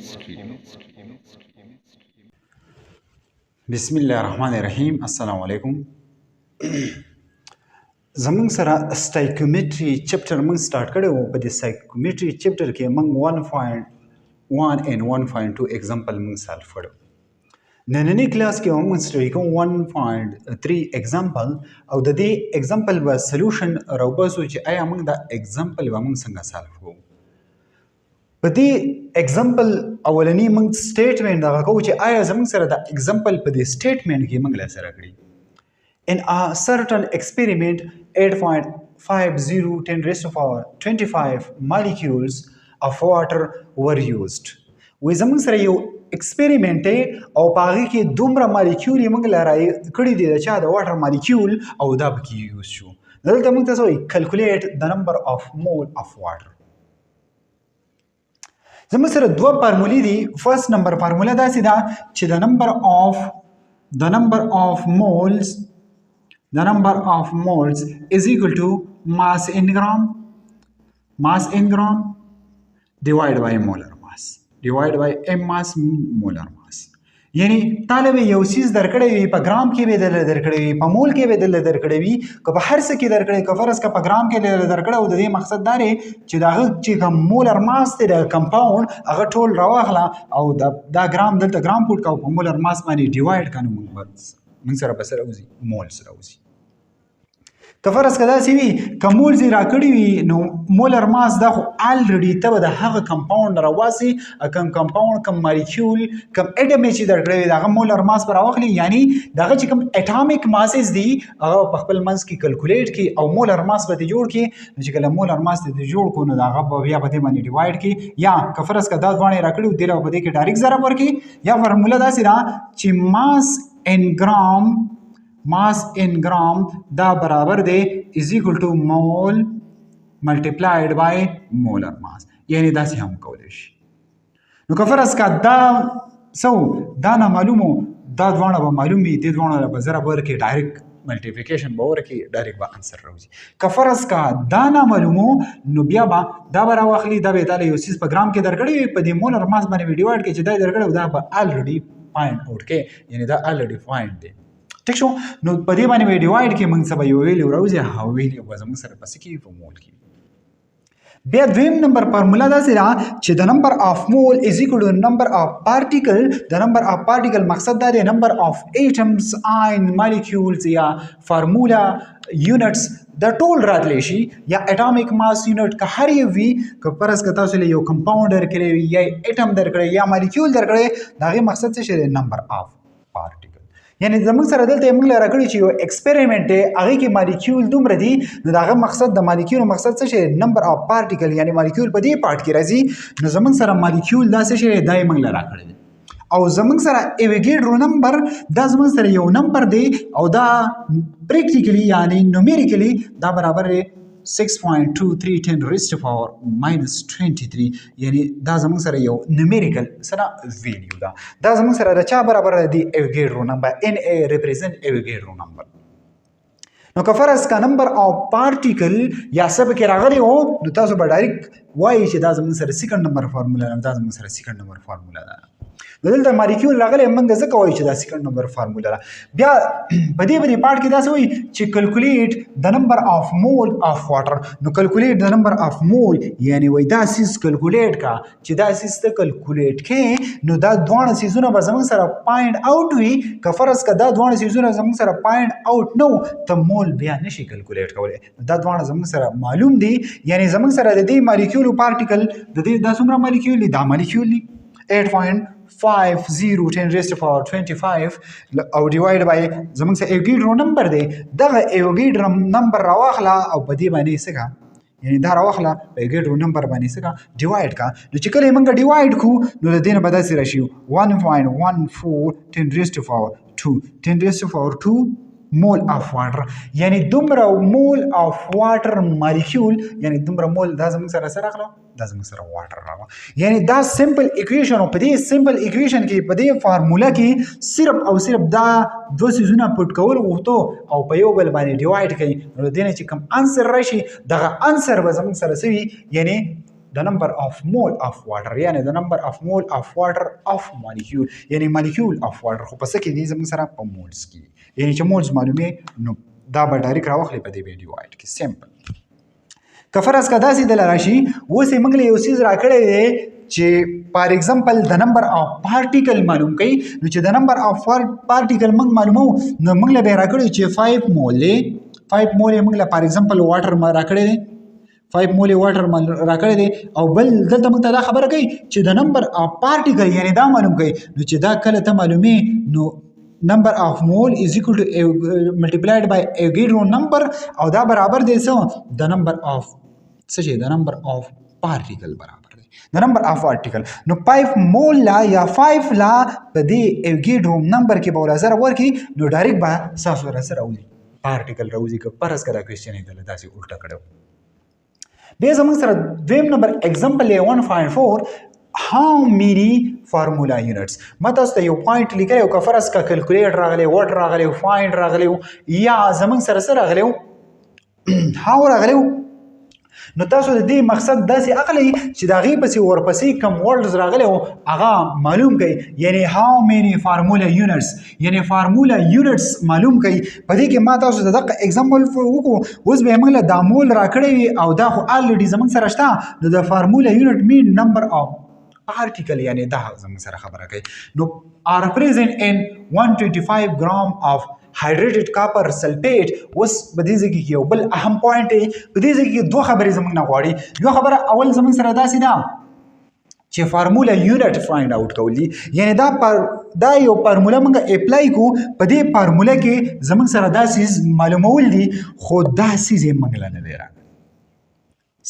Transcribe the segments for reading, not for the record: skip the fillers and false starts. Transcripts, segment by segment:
بسم الله الرحمن الرحیم. السلام علیکم. زمونږ سره stoichiometry چپټر موږ سٹارټ کړی و. په دې stoichiometry چپټر کې موږ 1.1 and 1.2 اگزامپل موږ سالو کړو. نننی کلاس کې موږ سټډي کوو 1.3 اگزامپل او د دې اگزامپل به سولوشن راوباسو چې آیا موږ دا اگزامپل به موږ څنګه سالو کوو. په دې اگزامپل اولنی موږ سټیټمنټ دغه کوو چې آیا زموږ سره دا اگزامپل په دې سټیټمنټ کې موږ لا سره کړی. In a certain experiment, 8.50 10 raised to power 25 molecules of water were used. وې زموږ سره یو ایکسپریمنټ او پاغي کې دومره مالیکول موږ لرای کړی دي چې دا واټر مالیکول او دا پکې یوز شو. دلته موږ تاسو کیلکولیټ د نمبر اف مول اف واټر. زموږ سره دوه فارمولې دي. فرست نمبر فارموله داسې ده چې د number of moles is equal to mass in gram divided by molar mass divided by m mass molar mass. یعنی طالب یو چیز درکړی وي په ګرام کې به درکړی وي په مول کې به درکړی وي که په هر څه کې درکړی که فرض که په ګرام کې درکړی او د دې مقصد دا دی چې د هغه چې کوم مولر ماس دی د کمپاوند هغه ټول راواخله او دا ګرام دلته ګرام پوټ کا په مولر ماس باندې ډیوایډ کړو موږ سره به سره وځي مولز راوځي. که فرض که داسې وي که مولز یې راکړي وي نو مولر ماس دا خو الریډي ته به د هغه کمپاوند راواسي کم کمپاوند کم مالیکول کم اټم چې درکړی وي د هغه مولر ماس به راواخلي. یعنی د هغه چې کوم اټامیک ماسز دي هغه په خپل منځ کې کیلکولیټ کړي او مولر ماس به دې جوړ کړي. نو چې کله مولر ماس دې جوړ کړو نو د هغه به بیا په دې باندې ډیوایډ کړي. یا که فرض که دا دواړه یې راکړي وي دې له په دې کې ډایرکټ ضرب ورکړي. یا فارموله داسې ده چې mass in gram دا برابر دی is equal to mole multiplied by molar mass. یعنی داسې هم کولی شي. نو که فرض که دا دا نه معلومو دا دواړه به معلوم وي دې دواړه به ضرب ورکړي ډایرکټ ملټیپلیکیشن به ورکړي ډایرکټ به انسر راوځي. که فرض که دا نه معلومو نو بیا به دا به راواخلي دا به تاله یو څیز په ګرام کې درکړی وي په دې مولر ماس باندې به ډیوایډ کړي چې دا یې درکړی دا به الریډي فایند آوټ کړي. یعنی دا الریډي فایند دی. ټیک شو. نو په دې باندې به ډیوایډ کې موږ سبا یو ویلیو راوځي او ویلیو به زموږ سره پسې کې په مول کې. بیا دویم نمبر فارموله داسې ده چې د نمبر اف مول از ایکوال ټو نمبر اف پارټیکل. د نمبر اف پارټیکل مقصد دا دی نمبر اف ایټمز آین مالیکولز یا فارمولا یونټس د ټول راتلی شي یا اټامیک ماس یونټ که هر یو وي. که فرض که تاسو له یو کمپاوند درکړی وي یا ایټم درکړی یا مالیکول درکړی د هغې مقصد څه شی دی نمبر اف پارټیکل. یعنی زموږ سره دلته موږ له راکړي چې یو ایکسپریمنټ دی هغې کې مالیکول دومره دي نو د هغه مقصد د مالیکول مقصد څه شی نمبر اف پارټیکل یعنی مالیکول په دې پارټ کې راځي. نو زموږ سره مالیکول دا څه شی دا یې موږ له راکړی دی او زموږ سره ایویګیډرو نمبر دا زموږ سره یو نمبر دی او دا پریکټیکلی یعنی نومیریکلی دا برابر دی 6.23 10 raised to power minus 23. یعنی دا زموږ سره یو نومیریکل سره ویلیو ده. دا زموږ سره د چا برابر دی ایویګیډرو نمبر ان ای ریپرزینټ ایویګیډرو نمبر. نو که فرض که نمبر اف پارټیکل یا څه پکې راغلی و نو تاسو به ډایرکټ وایي چې دا زموږ سره سیکنډ نمبر فارموله ده دا زموږ سره سیکنډ نمبر فارموله ده. دلته مالیکول راغلی موږ ځکه وایو چې دا سیکنډ نمبر فارموله ده. بیا په دې پارټ کې داسې وایي چې کیلکولیټ د نمبر اف مول اف واټر. نو کیلکولیټ د نمبر اف مول یعنی وایي دا سیز کیلکولیټ کا چې دا سیز ته کیلکولیټ کې نو دا دواړه سیزونه به زموږ سره پاینټ آوټ وي. که فرض که دا دواړه سیزونه زموږ سره پاینټ آوټ نه و ته مول بیا نشي کیلکولیټ کولی. دا دواړه زموږ سره معلوم دي. یعنی زموږ سره د دې مالیکولو پارټیکل د دې دا څومره مالیکول دي دا مالیکول دي 8.50 10 raised to power 25 او ډیوایډ بای زموږ سره ایوګیډرو نمبر دی. دغه ایوګیډر نمبر راواخله او په دې باندې څه کا یعنی دا راواخله په ایوګیډرو نمبر باندې څه کا ډیوایډ کا. نو چې کله موږ ډیوایډ کو نو د دې نه به داسې راشي 1.14 10 raised to power 2 10 raised to power 2 مول اف واټر. یعنی دومره مول اف واټر مالیکول یعنی دومره مول دا زموږ سره سره راغله دا زموږ سره واټر راغله. یعنی دا سمپل ایکویشن او په دې سمپل ایکویشن کې په دې فارموله کې صرف او صرف دا دوه سیزونه پټ کول غوښتو او په یو بل باندې ډیوایډ کړي نو د دې نه چې کوم انسر راشي دغه انسر به زموږ سره سوي یعنی the number of mole of water یعنی the number of mole of water of molecule یعنی molecule of water خو په څه کې دي زموږ سره په مولز کې یعنی چې مولز معلومې نو دا به ډایرکټ راوخلې په دې به ډیوایډ کې سمپل که فرض که داسې دله راشي اوس یې موږ له یو څیز راکړی دی چې فار ایگزامپل د نمبر اف پارټیکل معلوم کوي نو چې د نمبر اف پارټیکل موږ معلومو نو موږ له به راکړی چې 5 مول دی 5 مول موږ له فار ایگزامپل واټر ما راکړی دی 5 مول واټر راکړی دی او بل دلته موږ ته دا خبره کوي چې د نمبر اف پارټیکل یعنی دا معلوم کوي نو چې دا کله ته معلومي نو number of mole is equal to multiplied by Avogadro number او دا برابر دی څه the number of څه شي the number of particle برابر دی the number of particle نو 5 مول لا یا 5 لا په دې Avogadro number کې به ولازم ورکی نو ډایرکټ به صفر سره راوځي particle راوځي که پرس کړه کوېسچن یې دلته داسې الټا کړو بیا زموږ سره دویم نمبر example 1.4 how many formula units ما تاسو ته یو پوینټ لیکلی او که فرض که کلکولیټ راغلی وټ راغلی فایند راغلی یا زموږ سره څه راغلی هاو راغلی نو تاسو د دې مقصد داسې اخلئ چې د هغې پسې ورپسې کم ورډز راغلی او هغه معلوم کوي یعنی how many formula units یعنی فارمولا یونټس معلوم کوي په دې کې ما تاسو ته دغه اگزامپل وکړو اوس به یې موږ له دا مول راکړی وي او دا خو الریډي زموږ سره شته نو د فارمولا یونټ مین نمبر اف particle یعنی دا زموږ سره خبره کوي نو are present in 125 gram of hydrated copper sulfate اوس په دې ځای کې یو بل اهم پوینټ دی په دې ځای کې دوه خبرې زموږ نه غواړي یو خبره اول زموږ سره داسې ده چې فارمولا یونټ فایند آوټ کول دي یعنی دا یو فارمولا موږ اپلای کو په دې فارمولا کې زموږ سره دا سیز معلومول دي خو دا سیز یې موږ نه دی راکړی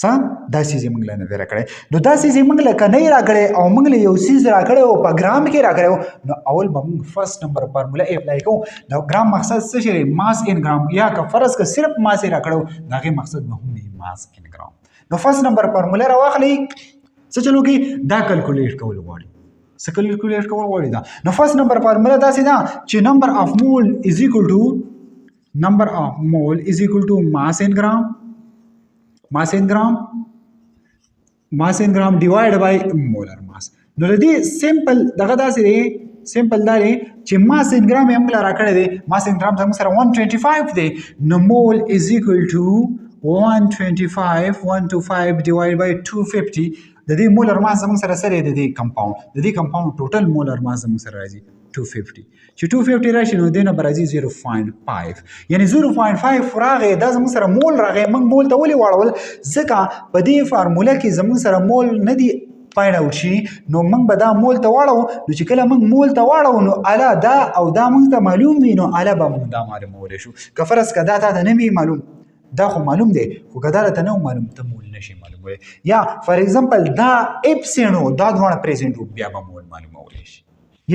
دا سیز موږ له نه راکړی نو دا سیز موږ له کنه راکړی او موږ له یو سیز راکړی او په ګرام کې راکړی نو اول به موږ فرست نمبر فارمولا اپلای کوو دا ګرام مقصد څه شي ماس ان ګرام یا که فرض که صرف ماس راکړو داغه مقصد به هم ماس ان ګرام نو فرست نمبر فارمولا راواخلئ څه چلو کې دا کیلکولیټ کول غواړي څه کیلکولیټ کول غواړي دا نو فرست نمبر فارمولا داسې ده چې نمبر اف مول از ایکوال ټو ماس ان ګرام mass in gram divided by molar mass نو لدی سمپل دغه داسې دی سمپل دا دی چې mass in gram یې موږ راکړی دی mass in gram زموږ سره 125 دی نو mole is equal to 125 divided by 250 د دې مولر ماس زموږ سره سره دی د دې کمپاوند ټوټل مولر ماس زموږ سره راځي 250 چې 250 راشي نو دینه برازي 0.5 یعنی 0.5 راغی دا زموږ سره مول راغی موږ مول ته ولې واړول ځکه په دې فارمولا کې زموږ سره مول نه دی فایند اوټ شي نو موږ به دا مول ته واړو نو چې کله موږ مول ته واړو نو الا دا او دا موږ ته معلوم وي نو الا به موږ دا معلومول شو که فرض که دا ته نه وي معلوم دا خو معلوم دی خو که دا ته نه معلوم ته مول نشي معلومولی یا فار ایگزامپل دا اپسینټ و دا دواړه پریزنټ و بیا به مول معلومولی شي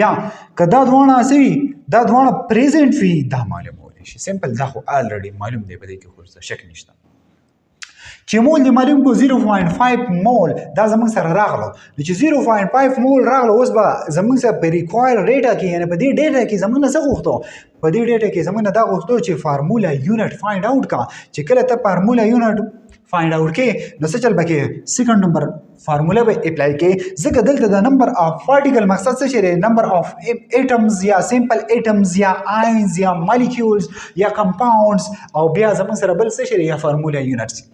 یا که دا دواړه سوي دا دواړه پریزنټ وي دا معلومولی شي سمپل دا خو الریډي معلوم دی په دې کې خو شک نشته چې مول دی معلوم کو 0.5 مول دا زموږ سره راغلو چې 0.5 مول راغلو اوس به زموږ سره په ریکوایر ډیټا کې یعنی په دې ډیټا کې زموږ نه څه غوښتو په دې ډیټا کې زموږ نه دا غوښتو چې فارمولا یونټ فایند آوټ کا چې کله ته فارمولا یونټ فایند آوټ کې نو څه چل بکې سیکنډ نمبر فارمولا به اپلای کې ځکه دلته د نمبر اف پارټیکل مقصد څه شي نمبر اف ایټمز یا سمپل ایټمز یا آینز یا مالیکولز یا کمپاونډز او بیا زموږ سره بل څه شي یا فارمولا یونټ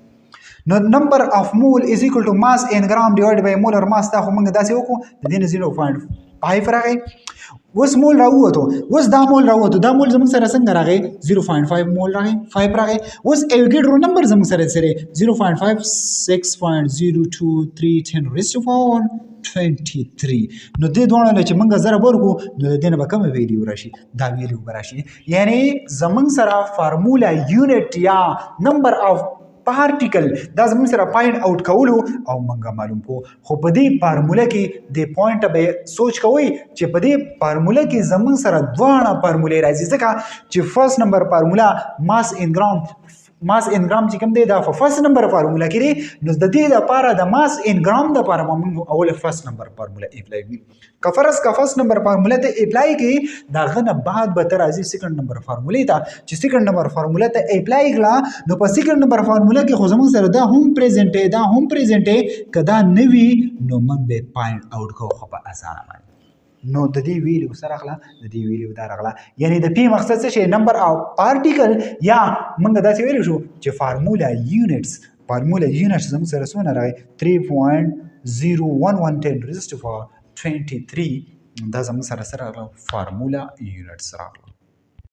نو نمبر اف مول از ایکوال ټو ماس ان ګرام ډیوایډ بای مولر ماس دا خو موږ داسې وکړو د دې نه 0.5 راغی اوس مول راووتو اوس دا مول راووتو دا مول زموږ سره څنګه راغی 0.5 مول راغی 5 راغی اوس ایوګیډرو نمبر زموږ سره 0.5 6.0223 نو دې دوه نه چې موږ ضرب ورکو نو د دې نه به کوم ویلیو راشي دا ویلیو به راشي یعنی زموږ سره فارمولا یونټ یا نمبر اف پارټیکل دا زموږ سره فایند آوټ کولو او موږ معلوم کو خو په دې فارمولا کې د پوینټ به سوچ کوئ چې په دې فارمولا کې زموږ سره دواړه فارمولې راځي ځکه چې فرست نمبر فارمولا ماس ان ګرام ماس ان ګرام چې کوم دی دا په فرست نمبر فارموله کې دی نو د دې لپاره د ماس ان ګرام د لپاره موږ اول فرست نمبر فارموله اپلای کړو که فرست نمبر فارموله ته اپلای کې دا غنه بعد به تر ازي سیکنډ نمبر فارموله ته چې سیکنډ نمبر فارموله ته اپلای کړه نو په سیکنډ نمبر فارموله کې خو زموږ سره دا هم پریزنټ کدا نوی نو موږ به پاینټ اوټ کو خو په اسانه باندې نو د دې ویلیو سره راغله د دې ویلیو دا راغله یعنی د پی مقصد څه شي نمبر اف پارټیکل یا موږ دا څه ویلو شو چې فارمولا یونټس زموږ سره څونه راغی 3.0110 raised to 23 دا زموږ سره فارمولا یونټس راغله